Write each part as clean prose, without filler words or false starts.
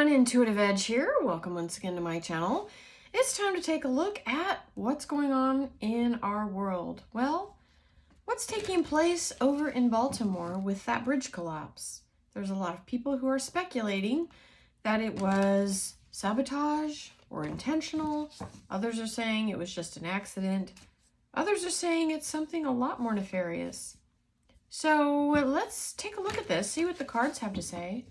everyone, IntuitiveEdge here. Welcome once again to my channel. It's time to take a look at what's going on in our world. Well, what's taking place over in Baltimore with that bridge collapse? There's a lot of people who are speculating that it was sabotage or intentional. Others are saying it was just an accident. Others are saying it's something a lot more nefarious. So let's take a look at this, see what the cards have to say.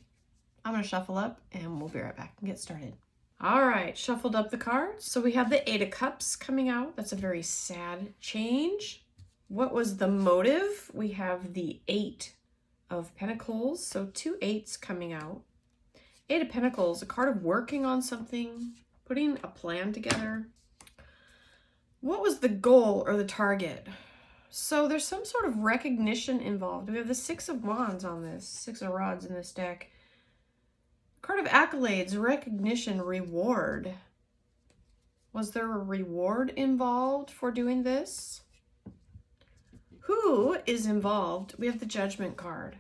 I'm going to shuffle up and we'll be right back and get started. All right, shuffled up the cards. So we have the Eight of Cups coming out. That's a very sad change. What was the motive? We have the Eight of Pentacles. So two eights coming out. Eight of Pentacles, a card of working on something, putting a plan together. What was the goal or the target? So there's some sort of recognition involved. We have the Six of Wands on this, Six of Rods in this deck. Card of accolades, recognition, reward. Was there a reward involved for doing this? Who is involved? We have the Judgment card.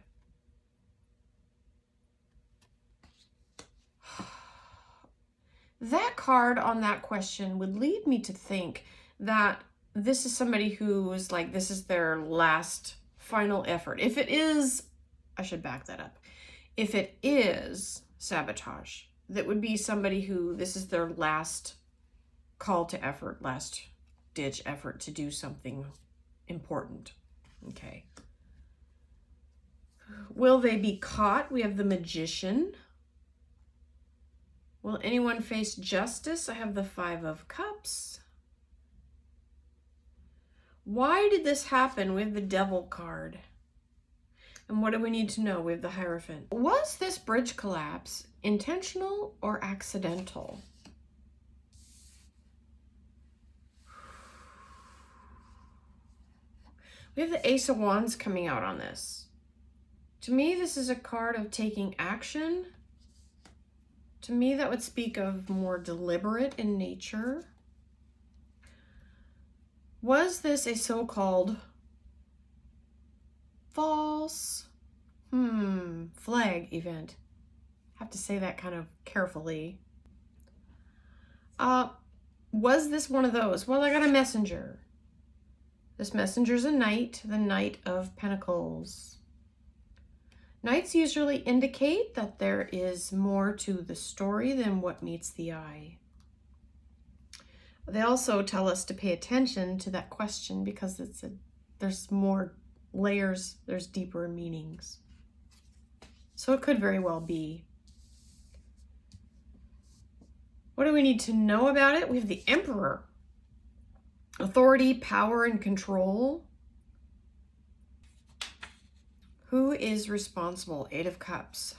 That card on that question would lead me to think that this is somebody who is like, this is their last final effort. If it is, I should back that up. If it is sabotage, that would be somebody who this is their last call to effort, last ditch effort to do something important. Okay. Will they be caught? We have the Magician. Will anyone face justice? I have the Five of Cups. Why did this happen? We have the Devil card. And what do we need to know? We have the Hierophant. Was this bridge collapse intentional or accidental? We have the Ace of Wands coming out on this. To me, this is a card of taking action. To me, that would speak of more deliberate in nature. Was this a so-called false flag event? Have to say that kind of carefully. Was this one of those? Well, I got a messenger. This messenger's a knight, the Knight of Pentacles. Knights usually indicate that there is more to the story than what meets the eye. They also tell us to pay attention to that question because there's more layers, there's deeper meanings. So it could very well be. What do we need to know about it? We have the Emperor. Authority, power, and control. Who is responsible? Eight of Cups.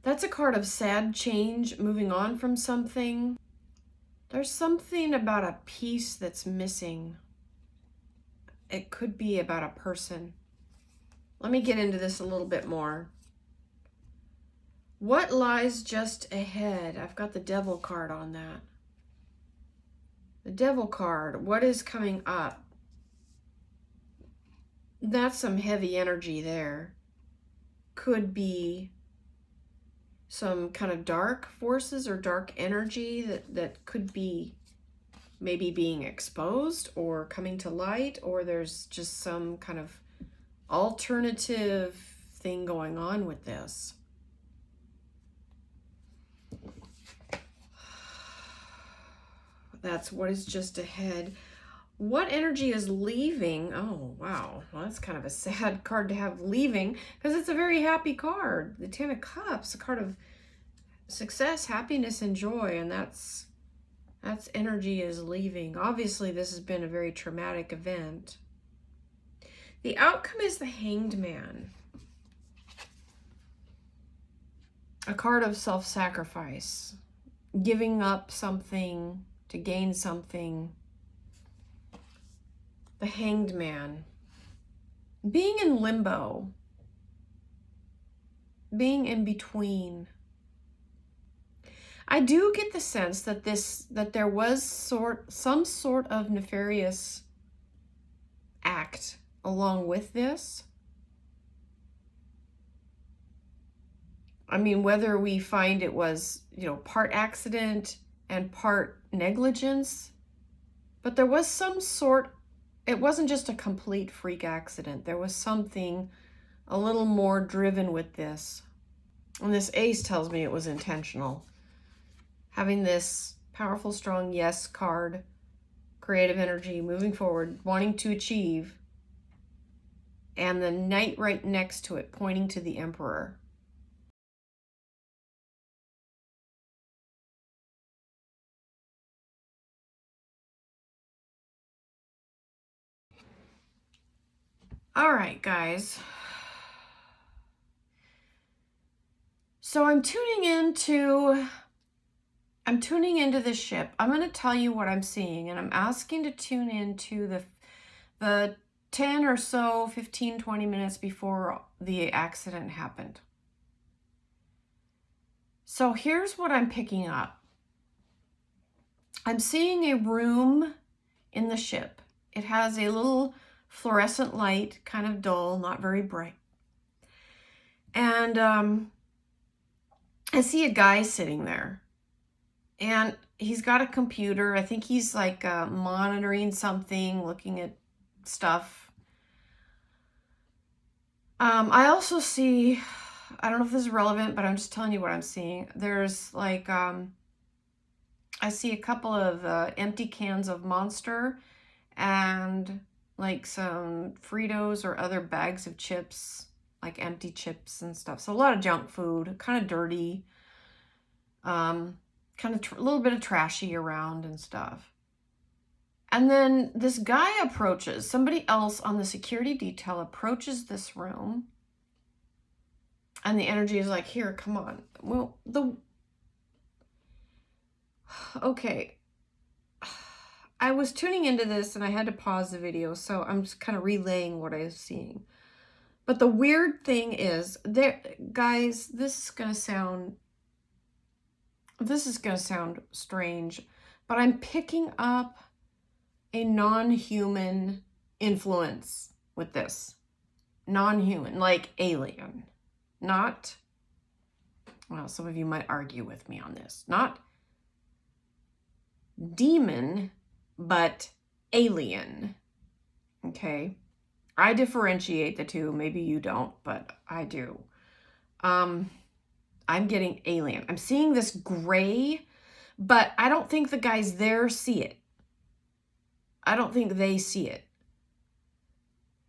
That's a card of sad change, moving on from something. There's something about a piece that's missing. It could be about a person. Let me get into this a little bit more. What lies just ahead? I've got the Devil card on that. The Devil card, what is coming up? That's some heavy energy there. Could be some kind of dark forces or dark energy that could be maybe being exposed or coming to light, or there's just some kind of alternative thing going on with this. That's what is just ahead. What energy is leaving? Oh, wow. Well, that's kind of a sad card to have leaving because it's a very happy card. The Ten of Cups, a card of success, happiness, and joy, and that's energy is leaving. Obviously, this has been a very traumatic event. The outcome is the Hanged Man. A card of self-sacrifice, giving up something to gain something. The Hanged Man. Being in limbo. Being in between. I do get the sense that there was some sort of nefarious act along with this. I mean, whether we find it was, part accident and part negligence, but there was some sort, it wasn't just a complete freak accident. There was something a little more driven with this. And this ace tells me it was intentional. Having this powerful, strong yes card, creative energy, moving forward, wanting to achieve, and the knight right next to it, pointing to the emperor. All right, guys. So I'm tuning into this ship. I'm going to tell you what I'm seeing, and I'm asking to tune into the 10 or so, 15, 20 minutes before the accident happened. So here's what I'm picking up. I'm seeing a room in the ship. It has a little fluorescent light, kind of dull, not very bright. And I see a guy sitting there. And he's got a computer. I think he's like monitoring something, looking at stuff. I also see, I don't know if this is relevant, but I'm just telling you what I'm seeing. There's like, I see a couple of empty cans of Monster and like some Fritos or other bags of chips, like empty chips and stuff. So a lot of junk food, kind of dirty, kind of a little bit of trashy around and stuff. And then this guy approaches, somebody else on the security detail approaches this room. And the energy is like, here, come on. Well, okay. I was tuning into this and I had to pause the video, so I'm just kind of relaying what I was seeing. But the weird thing is, guys, this is gonna sound strange, but I'm picking up a non-human influence with this. Non-human, like alien. Not, well, some of you might argue with me on this. Not demon, but alien. Okay? I differentiate the two. Maybe you don't, but I do. I'm getting alien. I'm seeing this gray, but I don't think the guys there see it. I don't think they see it.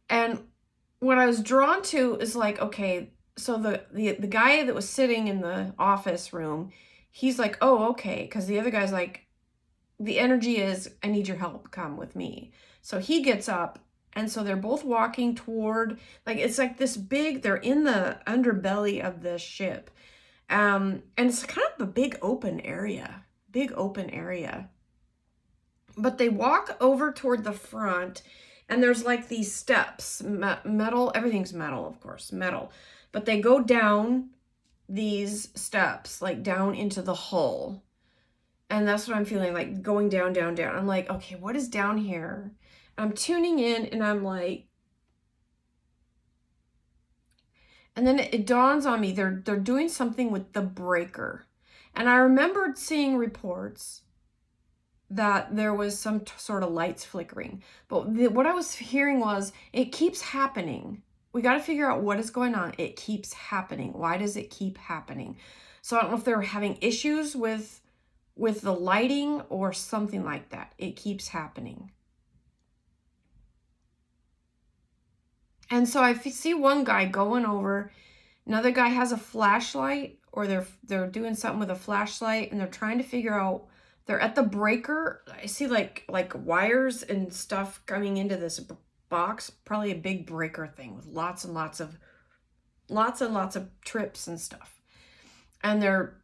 And what I was drawn to is like, okay, so the guy that was sitting in the office room, he's like, oh, okay, because the other guy's like, the energy is, I need your help, come with me. So he gets up, and so they're both walking toward, like, it's like this big, they're in the underbelly of the ship. And it's kind of a big open area. But they walk over toward the front, and there's like these steps, metal, everything's metal, of course, metal. But they go down these steps, like down into the hull. And that's what I'm feeling, like going down, down, down. I'm like, okay, what is down here? I'm tuning in and I'm like, and then it dawns on me, they're doing something with the breaker. And I remembered seeing reports that there was some sort of lights flickering. But what I was hearing was, it keeps happening. We got to figure out what is going on. It keeps happening. Why does it keep happening? So I don't know if they're having issues with the lighting or something like that. It keeps happening. And so I see one guy going over, another guy has a flashlight, or they're doing something with a flashlight, and they're trying to figure out, they're at the breaker. I see like wires and stuff coming into this box, probably a big breaker thing with lots and lots of trips and stuff. And they're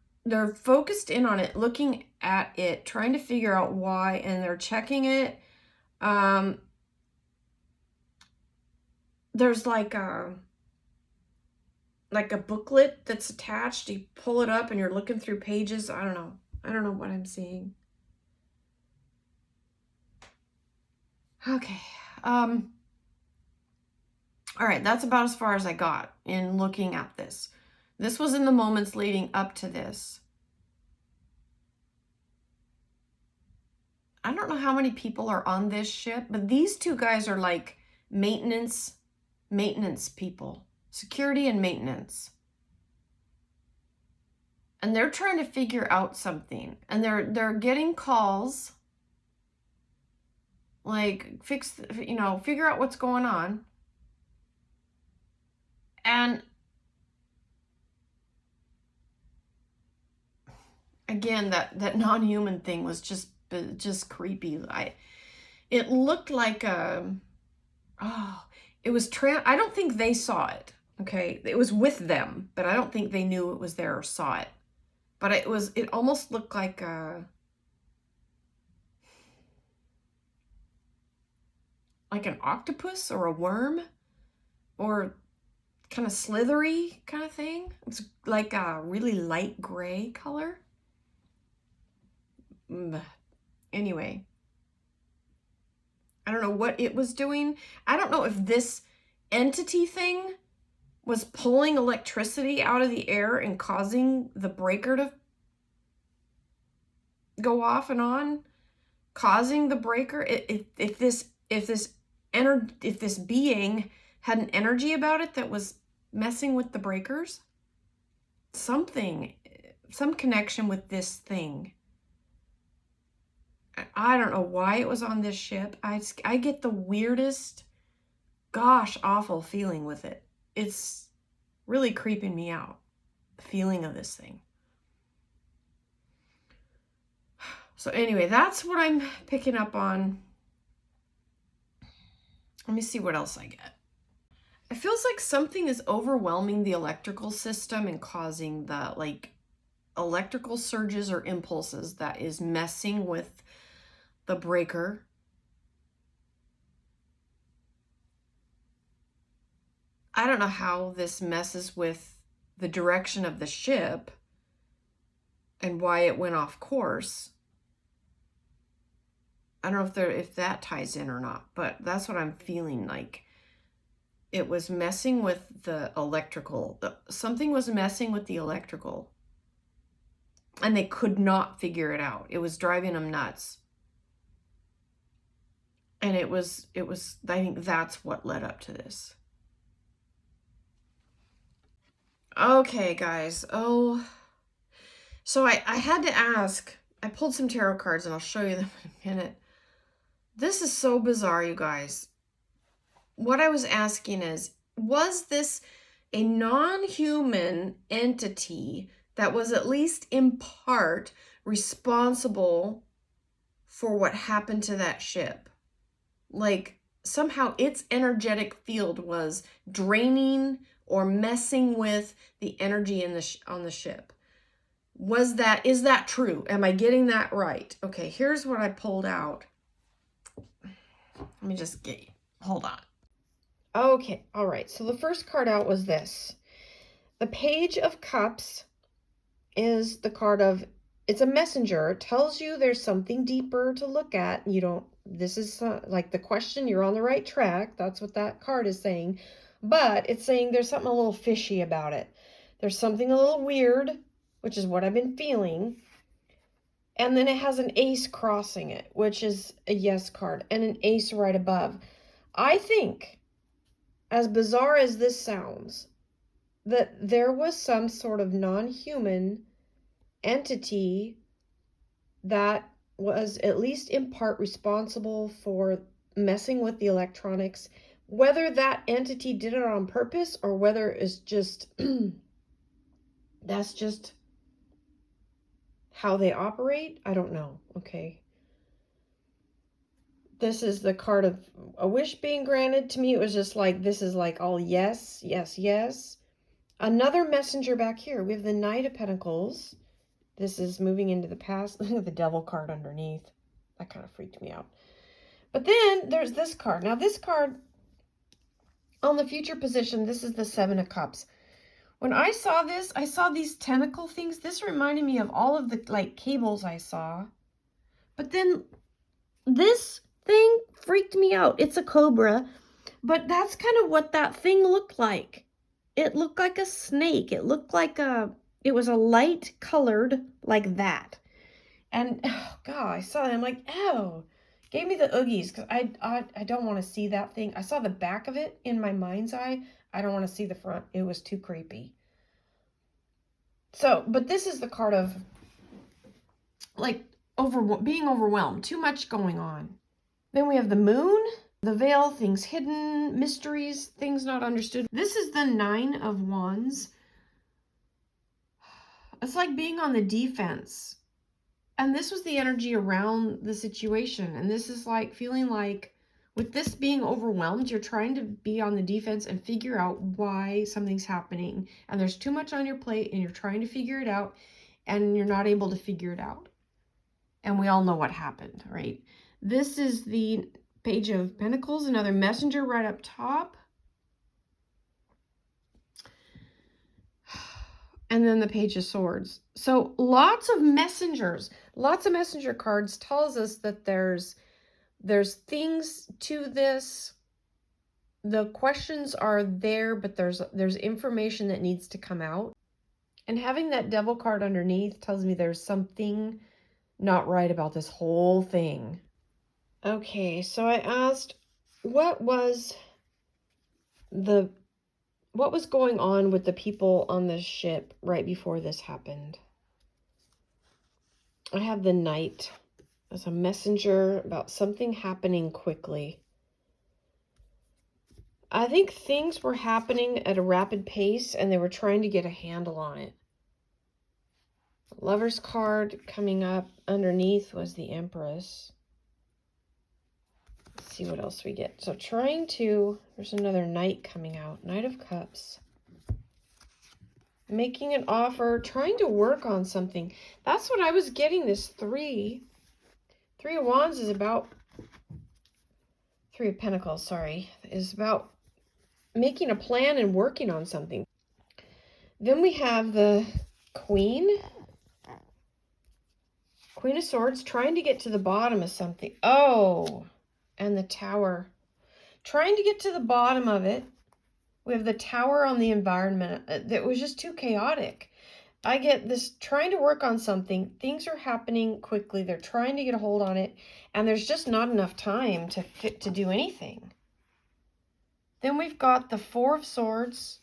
focused in on it, looking at it, trying to figure out why, and they're checking it. There's like a booklet that's attached. You pull it up and you're looking through pages. I don't know what I'm seeing. Okay. All right, that's about as far as I got in looking at this. This was in the moments leading up to this. I don't know how many people are on this ship, but these two guys are like maintenance people, security and maintenance. And they're trying to figure out something, and they're getting calls like figure out what's going on. And again, that non-human thing was just creepy. It looked like it was I don't think they saw it. Okay, it was with them, but I don't think they knew it was there or saw it. But it almost looked like an octopus or a worm, or kind of slithery kind of thing. It was like a really light gray color. Anyway, I don't know what it was doing. I don't know if this entity thing was pulling electricity out of the air and causing the breaker to go off and on, causing the breaker. If this being had an energy about it that was messing with the breakers, some connection with this thing. I don't know why it was on this ship. I get the weirdest, gosh, awful feeling with it. It's really creeping me out, the feeling of this thing. So anyway, that's what I'm picking up on. Let me see what else I get. It feels like something is overwhelming the electrical system and causing the electrical surges or impulses that is messing with the breaker. I don't know how this messes with the direction of the ship and why it went off course. I don't know if that ties in or not, but that's what I'm feeling like. It was messing with the electrical. Something was messing with the electrical. And they could not figure it out. It was driving them nuts. And it was, I think that's what led up to this. Okay, guys. Oh, so I had to ask. I pulled some tarot cards and I'll show you them in a minute. This is so bizarre, you guys. What I was asking is, was this a non-human entity that was at least in part responsible for what happened to that ship? Like somehow its energetic field was draining or messing with the energy in on the ship. Is that true? Am I getting that right? Okay, here's what I pulled out. Let me just get you. Hold on. Okay, all right. So the first card out was this. The Page of Cups is the card of, it's a messenger. It tells you there's something deeper to look at. This is like the question, you're on the right track. That's what that card is saying. But it's saying there's something a little fishy about it. There's something a little weird, which is what I've been feeling. And then it has an ace crossing it, which is a yes card, and an ace right above. I think, as bizarre as this sounds, that there was some sort of non-human entity that was at least in part responsible for messing with the electronics. Whether that entity did it on purpose or whether it's just that's just how they operate, I don't know. Okay. This is the card of a wish being granted. To me, it was just like, this is like all yes, yes, yes. Another messenger back here. We have the Knight of Pentacles. This is moving into the past. Look at the Devil card underneath. That kind of freaked me out. But then there's this card. Now this card, on the future position, this is the Seven of Cups. When I saw this, I saw these tentacle things. This reminded me of all of the cables I saw. But then this thing freaked me out. It's a cobra, but that's kind of what that thing looked like. It looked like a snake. It looked like it was a light colored like that. And oh God, I saw it. I'm like, oh, gave me the oogies because I don't want to see that thing. I saw the back of it in my mind's eye. I don't want to see the front. It was too creepy. So, but this is the card of like being overwhelmed, too much going on. Then we have the moon, the veil, things hidden, mysteries, things not understood. This is the 9 of Wands. It's like being on the defense. And this was the energy around the situation. And this is like feeling like with this being overwhelmed, you're trying to be on the defense and figure out why something's happening. And there's too much on your plate and you're trying to figure it out and you're not able to figure it out. And we all know what happened, right? This is the Page of Pentacles, another messenger right up top. And then the Page of Swords. So lots of messengers, lots of messenger cards tells us that there's things to this. The questions are there, but there's information that needs to come out. And having that Devil card underneath tells me there's something not right about this whole thing. Okay, so I asked, what was going on with the people on the ship right before this happened? I have the Knight as a messenger about something happening quickly. I think things were happening at a rapid pace and they were trying to get a handle on it. Lover's card coming up underneath was the Empress. Let's see what else we get. So there's another Knight coming out. Knight of Cups. Making an offer, trying to work on something. That's what I was getting, this 3. 3 of Wands is about, 3 of Pentacles, sorry, is about making a plan and working on something. Then we have the Queen of Swords, trying to get to the bottom of something. Oh, and the Tower. Trying to get to the bottom of it. We have the Tower on the environment. That was just too chaotic. I get this trying to work on something. Things are happening quickly. They're trying to get a hold on it. And there's just not enough time to do anything. Then we've got the 4 of Swords.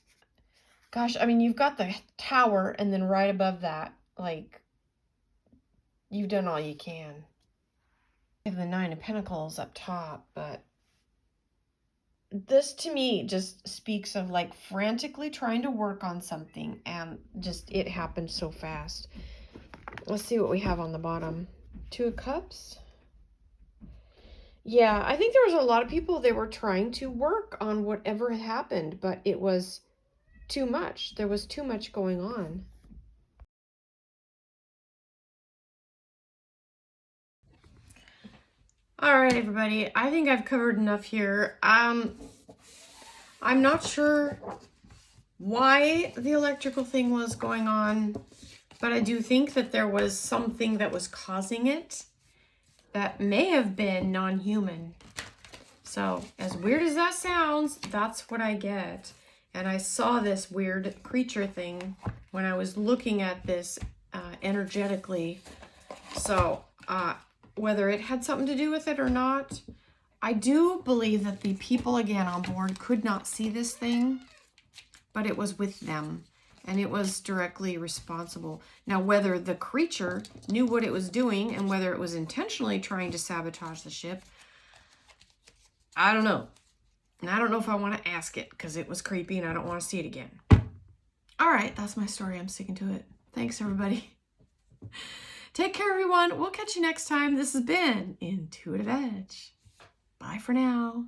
Gosh, I mean, you've got the Tower and then right above that, like, you've done all you can. You have the 9 of Pentacles up top, but this to me just speaks of like frantically trying to work on something and just it happened so fast. Let's see what we have on the bottom. 2 of Cups. Yeah, I think there was a lot of people that were trying to work on whatever had happened, but it was too much. There was too much going on. All right, everybody. I think I've covered enough here. I'm not sure why the electrical thing was going on, but I do think that there was something that was causing it that may have been non-human. So as weird as that sounds, that's what I get. And I saw this weird creature thing when I was looking at this energetically. So whether it had something to do with it or not, I do believe that the people again on board could not see this thing, but it was with them and it was directly responsible. Now, whether the creature knew what it was doing and whether it was intentionally trying to sabotage the ship, I don't know. And I don't know if I want to ask it because it was creepy and I don't want to see it again. All right, that's my story. I'm sticking to it. Thanks, everybody. Take care, everyone. We'll catch you next time. This has been Intuitive Edge. Bye for now.